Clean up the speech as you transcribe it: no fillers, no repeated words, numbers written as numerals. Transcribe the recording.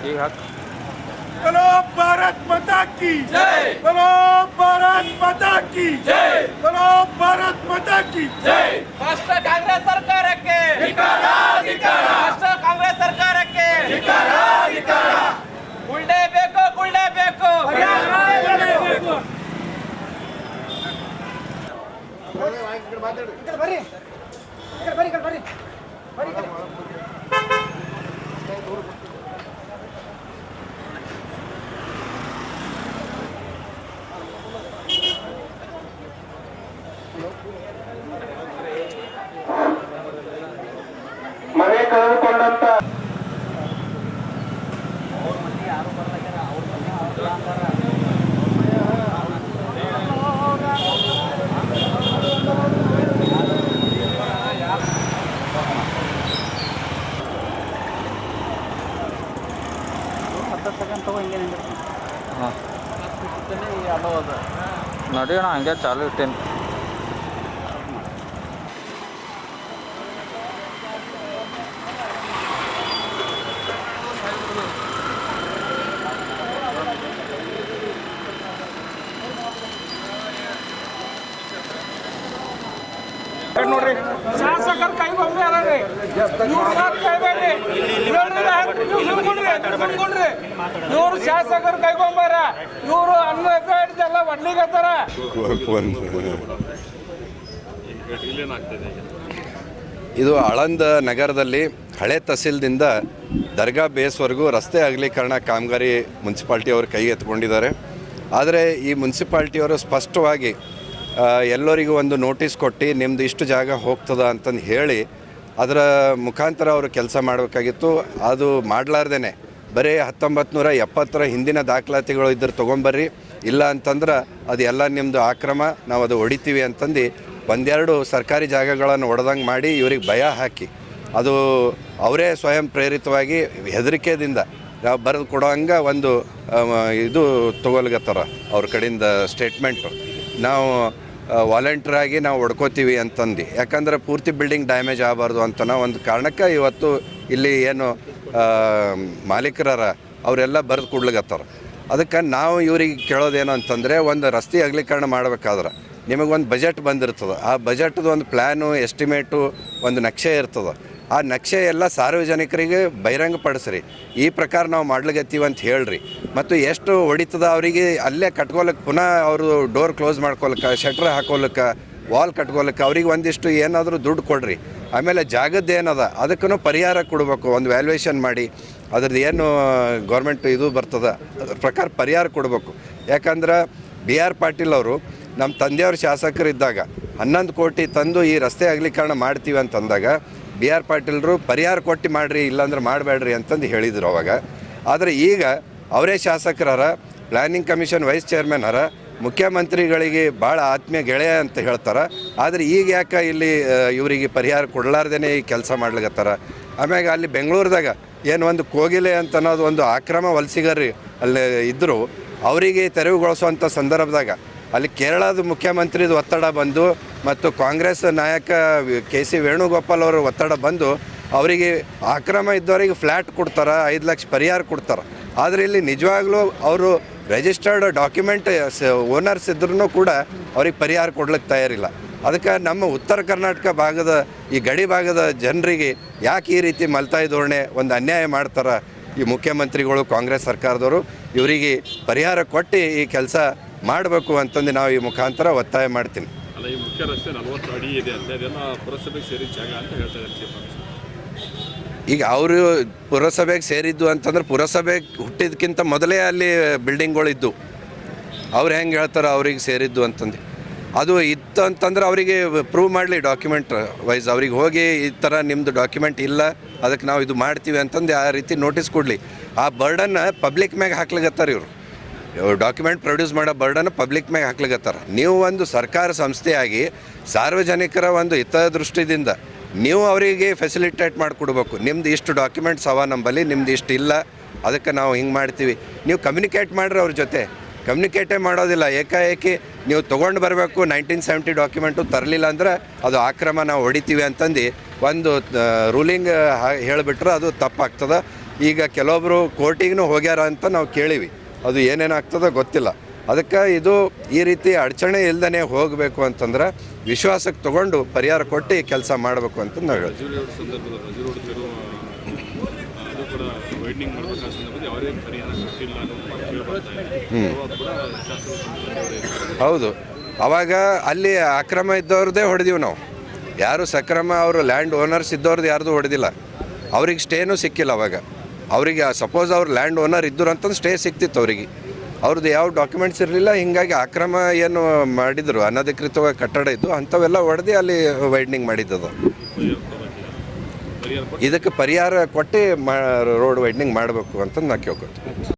ಈಗ ಹಾಕಿ. बोलो भारत माता की जय, बोलो भारत माता की जय, बोलो भारत माता की जय। ರಾಷ್ಟ್ರ ಕಾಂಗ್ರೆಸ್ ಸರ್ಕಾರಕ್ಕೆ ಧಿಕ್ಕಾರ ಧಿಕ್ಕಾರ, ರಾಷ್ಟ್ರ ಕಾಂಗ್ರೆಸ್ ಸರ್ಕಾರಕ್ಕೆ ಧಿಕ್ಕಾರ ಧಿಕ್ಕಾರ, ಗುಳ್ಳೆ ಬೇಕು ಗುಳ್ಳೆ ಬೇಕು ಬೇಕು। ಮನೆ ಕಳೆದುಕೊಂಡಂತ ಹಾಂ ನಡೆಯೋಣ, ಹಂಗೆ ಚಾಲು ಇಟ್ಟೇನೆ. ನೋಡ್ರಿ ಶಾಸಕರ ಕೈಗೊಂಬೆ ಅಲ್ರಿ ಇವ್ರ ಮಾತು ಕೈಬೇಡ್ರಿ ಇವ್ರು ಶಾಸಕರ ಕೈಗೊಂಬಾರ ಇವ್ರು ಅನ್ನ ಹಿಡಿದೆಲ್ಲ ಒಡ್ಲಿಗತ್ತಾರ. ಇದು ಆಳಂದ ನಗರದಲ್ಲಿ ಹಳೆ ತಹಸೀಲ್ದಿಂದ ದರ್ಗಾ ಬೇಸ್ವರೆಗೂ ರಸ್ತೆ ಅಗಲೀಕರಣ ಕಾಮಗಾರಿ ಮುನ್ಸಿಪಾಲ್ಟಿಯವರು ಕೈ ಎತ್ಕೊಂಡಿದ್ದಾರೆ. ಆದರೆ ಈ ಮುನ್ಸಿಪಾಲ್ಟಿಯವರು ಸ್ಪಷ್ಟವಾಗಿ ಎಲ್ಲರಿಗೂ ಒಂದು ನೋಟಿಸ್ ಕೊಟ್ಟು ನಿಮ್ಮದು ಇಷ್ಟು ಜಾಗ ಹೋಗ್ತದ ಅಂತಂದು ಹೇಳಿ ಅದರ ಮುಖಾಂತರ ಅವರು ಕೆಲಸ ಮಾಡಬೇಕಾಗಿತ್ತು. ಅದು ಮಾಡಲಾರ್ದೇ ಬರೀ 1970ರ ಹಿಂದಿನ ದಾಖಲಾತಿಗಳು ಇದ್ದರೆ ತೊಗೊಂಬರ್ರಿ, ಇಲ್ಲ ಅಂತಂದ್ರೆ ಅದು ಎಲ್ಲ ನಿಮ್ಮದು ಆಕ್ರಮ, ನಾವು ಅದು ಹೊಡಿತೀವಿ ಅಂತಂದು ಒಂದೆರಡು ಸರ್ಕಾರಿ ಜಾಗಗಳನ್ನು ಒಡೆದಂಗೆ ಮಾಡಿ ಇವ್ರಿಗೆ ಭಯ ಹಾಕಿ ಅದು ಅವರೇ ಸ್ವಯಂ ಪ್ರೇರಿತವಾಗಿ ಹೆದರಿಕೆದಿಂದ ನಾವು ಬರೆದು ಕೊಡೋಂಗೆ ಒಂದು ಇದು ತೊಗೊಲ್ಗತ್ತಾರ ಅವ್ರ ಕಡೆಯಿಂದ ಸ್ಟೇಟ್ಮೆಂಟು. ನಾವು ವಾಲಂಟ್ರಾಗಿ ನಾವು ಹೊಡ್ಕೋತೀವಿ ಅಂತಂದು, ಯಾಕಂದ್ರೆ ಪೂರ್ತಿ ಬಿಲ್ಡಿಂಗ್ ಡ್ಯಾಮೇಜ್ ಆಗಬಾರ್ದು ಅಂತ ಒಂದು ಕಾರಣಕ್ಕೆ ಇವತ್ತು ಇಲ್ಲಿ ಏನು ಮಾಲೀಕರ ಅವರೆಲ್ಲ ಬರೆದು ಕೊಡ್ಲಿಗತ್ತಾರ. ಅದಕ್ಕೆ ನಾವು ಇವ್ರಿಗೆ ಕೇಳೋದೇನು ಅಂತಂದರೆ, ಒಂದು ರಸ್ತೆ ಅಗಲೀಕರಣ ಮಾಡಬೇಕಾದ್ರೆ ನಿಮಗೊಂದು ಬಜೆಟ್ ಬಂದಿರ್ತದೆ. ಆ ಬಜೆಟ್ದು ಒಂದು ಪ್ಲ್ಯಾನು, ಎಸ್ಟಿಮೇಟು, ಒಂದು ನಕ್ಷೆ ಇರ್ತದೆ. ಆ ನಕ್ಷೆ ಎಲ್ಲ ಸಾರ್ವಜನಿಕರಿಗೆ ಬಹಿರಂಗಪಡಿಸ್ರಿ, ಈ ಪ್ರಕಾರ ನಾವು ಮಾಡ್ಲಿಗತ್ತೀವಿ ಅಂತ ಹೇಳ್ರಿ. ಮತ್ತು ಎಷ್ಟು ಹೊಡಿತದ ಅವರಿಗೆ ಅಲ್ಲೇ ಕಟ್ಕೊಳಕ್ಕೆ, ಪುನಃ ಅವರು ಡೋರ್ ಕ್ಲೋಸ್ ಮಾಡ್ಕೊಳಕ್ಕೆ, ಶಟ್ರ್ ಹಾಕೋಲಕ್ಕೆ, ವಾಲ್ ಕಟ್ಕೊಳಕ್ಕೆ ಅವ್ರಿಗೆ ಒಂದಿಷ್ಟು ಏನಾದರೂ ದುಡ್ಡು ಕೊಡ್ರಿ. ಆಮೇಲೆ ಜಾಗದ್ದು ಏನದ ಅದಕ್ಕೂ ಪರಿಹಾರ ಕೊಡಬೇಕು, ಒಂದು ವ್ಯಾಲ್ಯೂಯೇಷನ್ ಮಾಡಿ ಅದ್ರದ್ದು ಏನು ಗೌರ್ಮೆಂಟ್ ಇದು ಬರ್ತದೆ ಅದ್ರ ಪ್ರಕಾರ ಪರಿಹಾರ ಕೊಡಬೇಕು. ಯಾಕಂದ್ರೆ BR ಪಾಟೀಲ್ ಅವರು ನಮ್ಮ ತಂದೆಯವ್ರ ಶಾಸಕರಿದ್ದಾಗ 11 ಕೋಟಿ ತಂದು ಈ ರಸ್ತೆ ಅಗಲೀಕರಣ ಮಾಡ್ತೀವಿ ಅಂತಂದಾಗ BR ಪಾಟೀಲ್ರು ಪರಿಹಾರ ಕೊಟ್ಟು ಮಾಡಿರಿ, ಇಲ್ಲಾಂದ್ರೆ ಮಾಡಬೇಡ್ರಿ ಅಂತಂದು ಹೇಳಿದರು ಅವಾಗ. ಆದರೆ ಈಗ ಅವರೇ ಶಾಸಕರ, ಪ್ಲ್ಯಾನಿಂಗ್ ಕಮಿಷನ್ ವೈಸ್ ಚೇರ್ಮನ್ ಹರ, ಮುಖ್ಯಮಂತ್ರಿಗಳಿಗೆ ಭಾಳ ಆತ್ಮೀಯ ಗೆಳೆಯ ಅಂತ ಹೇಳ್ತಾರೆ. ಆದರೆ ಈಗ ಯಾಕೆ ಇಲ್ಲಿ ಇವರಿಗೆ ಪರಿಹಾರ ಕೊಡಲಾರ್ದೇ ಈ ಕೆಲಸ ಮಾಡ್ಲಿಕತ್ತಾರ. ಆಮ್ಯಾಗ ಅಲ್ಲಿ ಬೆಂಗಳೂರದಾಗ ಏನು ಒಂದು ಕೋಗಿಲೆ ಅಂತ ಅನ್ನೋದು ಒಂದು ಆಕ್ರಮ ವಲಸಿಗರು ಅಲ್ಲಿ ಇದ್ದರು, ಅವರಿಗೆ ತೆರವುಗೊಳಿಸುವಂಥ ಸಂದರ್ಭದಾಗ ಅಲ್ಲಿ ಕೇರಳದ ಮುಖ್ಯಮಂತ್ರಿದು ಒತ್ತಡ ಬಂದು ಮತ್ತು ಕಾಂಗ್ರೆಸ್ ನಾಯಕ KC ವೇಣುಗೋಪಾಲ್ ಅವರು ಒತ್ತಡ ಬಂದು ಅವರಿಗೆ ಆಕ್ರಮ ಇದ್ದವರಿಗೆ ಫ್ಲ್ಯಾಟ್ ಕೊಡ್ತಾರೆ, 5 ಲಕ್ಷ ಪರಿಹಾರ ಕೊಡ್ತಾರೆ. ಆದರೆ ಇಲ್ಲಿ ನಿಜವಾಗ್ಲೂ ಅವರು ರಿಜಿಸ್ಟರ್ಡ್ ಡಾಕ್ಯುಮೆಂಟ್ ಓನರ್ಸ್ ಇದ್ರೂ ಕೂಡ ಅವ್ರಿಗೆ ಪರಿಹಾರ ಕೊಡ್ಲಿಕ್ಕೆ ತಯಾರಿಲ್ಲ. ಅದಕ್ಕೆ ನಮ್ಮ ಉತ್ತರ ಕರ್ನಾಟಕ ಭಾಗದ ಈ ಗಡಿ ಭಾಗದ ಜನರಿಗೆ ಯಾಕೆ ಈ ರೀತಿ ಮಲ್ತಾಯಿ ಧೋರಣೆ ಒಂದು ಅನ್ಯಾಯ ಮಾಡ್ತಾರೆ ಈ ಮುಖ್ಯಮಂತ್ರಿಗಳು, ಕಾಂಗ್ರೆಸ್ ಸರ್ಕಾರದವರು. ಇವರಿಗೆ ಪರಿಹಾರ ಕೊಟ್ಟು ಈ ಕೆಲಸ ಮಾಡಬೇಕು ಅಂತಂದು ನಾವು ಈ ಮುಖಾಂತರ ಒತ್ತಾಯ ಮಾಡ್ತೀನಿ. ಅಲ್ಲ, ಈ ಮುಖ್ಯ ರಸ್ತೆ 40 ಅಡಿ ಇದೆ ಅಂತ, ಅದೆಲ್ಲ ಪುರಸಭೆಗೆ ಸೇರಿದ ಜಾಗ ಅಂತ ಹೇಳ್ತಾ ಇದ್ದಾರೆ. ಈಗ ಅವರು ಪುರಸಭೆಗೆ ಸೇರಿದ್ದು ಅಂತಂದ್ರೆ ಪುರಸಭೆಗೆ ಹುಟ್ಟಿದಕ್ಕಿಂತ ಮೊದಲೇ ಅಲ್ಲಿ ಬಿಲ್ಡಿಂಗ್ಗಳಿದ್ದು, ಅವ್ರು ಹೆಂಗೆ ಹೇಳ್ತಾರೆ ಅವ್ರಿಗೆ ಸೇರಿದ್ದು ಅಂತಂದು. ಅದು ಇತ್ತು ಅಂತಂದ್ರೆ ಅವರಿಗೆ ಪ್ರೂವ್ ಮಾಡಲಿ ಡಾಕ್ಯುಮೆಂಟ್ ವೈಸ್, ಅವ್ರಿಗೆ ಹೋಗಿ ಈ ಥರ ನಿಮ್ಮದು ಡಾಕ್ಯುಮೆಂಟ್ ಇಲ್ಲ, ಅದಕ್ಕೆ ನಾವು ಇದು ಮಾಡ್ತೀವಿ ಅಂತಂದು ಆ ರೀತಿ ನೋಟಿಸ್ ಕೊಡಲಿ. ಆ ಬರ್ಡನ್ನ ಪಬ್ಲಿಕ್ ಮ್ಯಾಗೆ ಹಾಕ್ಲಿಕತ್ತಾರೆ ಇವರು. ಡಾಕ್ಯುಮೆಂಟ್ ಪ್ರೊಡ್ಯೂಸ್ ಮಾಡೋ ಬರ್ಡನ್ನು ಪಬ್ಲಿಕ್ ಮ್ಯಾಗೆ ಹಾಕ್ಲಿಕತ್ತಾರ. ನೀವು ಒಂದು ಸರ್ಕಾರ ಸಂಸ್ಥೆಯಾಗಿ ಸಾರ್ವಜನಿಕರ ಒಂದು ಹಿತದೃಷ್ಟಿದಿಂದ ನೀವು ಅವರಿಗೆ ಫೆಸಿಲಿಟೇಟ್ ಮಾಡಿಕೊಡ್ಬೇಕು. ನಿಮ್ದು ಇಷ್ಟು ಡಾಕ್ಯುಮೆಂಟ್ಸ್ ಅವ ನಂಬಲ್ಲಿ, ನಿಮ್ದು ಇಷ್ಟು ಇಲ್ಲ, ಅದಕ್ಕೆ ನಾವು ಹಿಂಗೆ ಮಾಡ್ತೀವಿ. ನೀವು ಕಮ್ಯುನಿಕೇಟ್ ಮಾಡಿರಿ ಅವ್ರ ಜೊತೆ. ಕಮ್ಯುನಿಕೇಟೇ ಮಾಡೋದಿಲ್ಲ, ಏಕಾಏಕಿ ನೀವು ತೊಗೊಂಡು ಬರಬೇಕು 1970 ಡಾಕ್ಯುಮೆಂಟು ತರಲಿಲ್ಲ ಅಂದ್ರೆ ಅದು ಆಕ್ರಮ, ನಾವು ಹೊಡಿತೀವಿ ಅಂತಂದು ಒಂದು ರೂಲಿಂಗ್ ಹೇಳಿಬಿಟ್ರೆ ಅದು ತಪ್ಪಾಗ್ತದೆ. ಈಗ ಕೆಲವೊಬ್ಬರು ಕೋರ್ಟಿಗೂ ಹೋಗ್ಯಾರ ಅಂತ ನಾವು ಕೇಳಿವಿ. ಅದು ಏನೇನಾಗ್ತದೋ ಗೊತ್ತಿಲ್ಲ. ಅದಕ್ಕೆ ಇದು ಈ ರೀತಿ ಅಡಚಣೆ ಇಲ್ದೇ ಹೋಗಬೇಕು ಅಂತಂದ್ರೆ ವಿಶ್ವಾಸಕ್ಕೆ ತೊಗೊಂಡು ಪರಿಹಾರ ಕೊಟ್ಟು ಕೆಲಸ ಮಾಡಬೇಕು ಅಂತ ನಾವು ಹೇಳ್ತೀವಿ. ರಜೂರಿ ಸಂದರ್ಭದಲ್ಲಿ ರಜೂರಿ ಹೊಡೆದಿರೋ ಅದು ಕೂಡ ವೈಡ್ನಿಂಗ್ ಮಾಡಬೇಕಾದ ಸಂದರ್ಭದಲ್ಲಿ ಅವರೇ ಪರಿಹಾರ ಕೊಟ್ಟಿಲ್ಲ ಅನ್ನೋದು ಕೇಳಿ ಬರ್ತಾ ಇದೆ. ಅವಾಗ ಕೂಡ ಶಾಸಕರು ಸಂದರ್ಭದಲ್ಲಿ ಹೌದು, ಅವಾಗ ಅಲ್ಲಿ ಅಕ್ರಮ ಇದ್ದವ್ರದ್ದೇ ಹೊಡೆದೀವಿ ನಾವು. ಯಾರು ಸಕ್ರಮ ಅವರು ಲ್ಯಾಂಡ್ ಓನರ್ಸ್ ಇದ್ದವ್ರದ್ದು ಯಾರ್ದು ಹೊಡೆದಿಲ್ಲ. ಅವ್ರಿಗೆ ಸ್ಟೇನೂ ಸಿಕ್ಕಿಲ್ಲ. ಅವಾಗ ಅವರಿಗೆ ಸಪೋಸ್ ಅವ್ರು ಲ್ಯಾಂಡ್ ಓನರ್ ಇದ್ದರು ಅಂತಂದು ಸ್ಟೇ ಸಿಕ್ತಿತ್ತು ಅವರಿಗೆ. ಅವ್ರದ್ದು ಯಾವ ಡಾಕ್ಯುಮೆಂಟ್ಸ್ ಇರಲಿಲ್ಲ. ಹೀಗಾಗಿ ಅಕ್ರಮ ಏನು ಮಾಡಿದರು, ಅನಧಿಕೃತವಾಗಿ ಕಟ್ಟಡ ಇದ್ದು ಅಂಥವೆಲ್ಲ ಹೊಡೆದು ಅಲ್ಲಿ ವೈಡ್ನಿಂಗ್ ಮಾಡಿದ್ದದು. ಇದಕ್ಕೆ ಪರಿಹಾರ ಕೊಟ್ಟು ರೋಡ್ ವೈಡ್ನಿಂಗ್ ಮಾಡಬೇಕು ಅಂತ ನಾ ಕೇಳ್ಕೊತೀನಿ.